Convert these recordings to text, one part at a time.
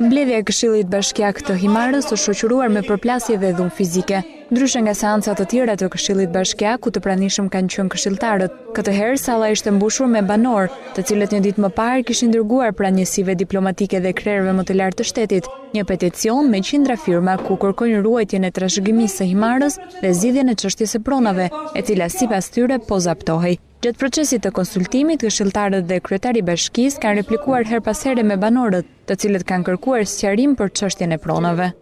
Mbledhja e Këshillit Bashkiak të Himarës është shoqëruar me përplasje dhe dhunë fizike. Ndryshe nga seancat të tjera të Këshillit Bashkiak, ku të pranishëm kanë qenë këshilltarët, këtë herë salla ishte mbushur me banorë, të cilët një ditë më parë kishin dërguar pranë njësive diplomatike dhe krerëve më të lartë të shtetit një peticion me qindra firma ku kërkojnë ruajtjen e trashëgimisë së Himarës dhe zgjidhjen e çështjes së pronave, e cila sipas tyre po zaptohej. Gjatë procesit të konsultimit, këshilltarët dhe kryetari i bashkisë kanë replikuar her pas here me banorët, të cilët kanë kërkuar sqarim për çështjen e pronave.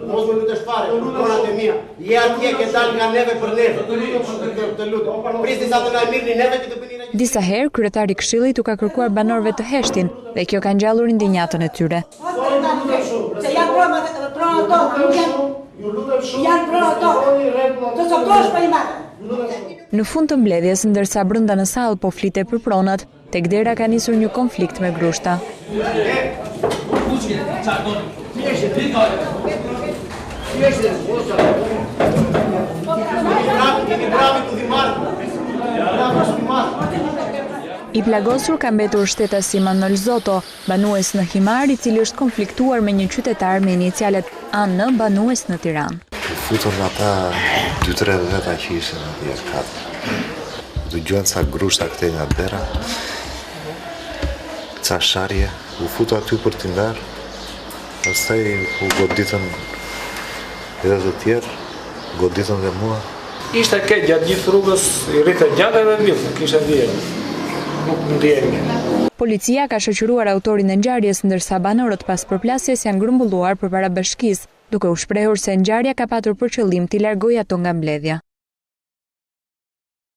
Mos më lutesh fare, pronat e mia. Je atje që dal nga neve për neve. Të lutem. Prisni sa të na mirni neve që të bëni. Disa herë kryetari i Këshillit u ka kërkuar banorëve të heshtin dhe kjo ka ngjallur indignatën e tyre. Se janë pronat tokë, janë pronat tokë. Të sokosh për Himarë. Në fund të mbledhjes, ndërsa brenda në sallë po flitej për pronat, tek dera ka nisur një konflikt me grushta. I plagosur ka mbetur shtetasi Manol Zoto, banues në Himar, i cili është konfliktuar me një qytetar me inicialet AN, banues në Tiranë. Futën ata 2-3 veta që ishin atje katër. Dëgjojnë ca grushta këtej nga dera, ca sharje, u futu aty për t'i ndarë, pastaj u goditën edhe të tjerë, goditën dhe mua. Ishte ke gjatë gjithë rrugës, i rritë gjatë edhe mbilë, kishte ndjenjë. Nuk ndjenjë. Policia ka shoqëruar autorin e ngjarjes, ndërsa banorët pas përplasjes janë grumbulluar përpara bashkisë, duke u shprehur se ngjarja ka patur për qëllim t'i largojë ato nga mbledhja.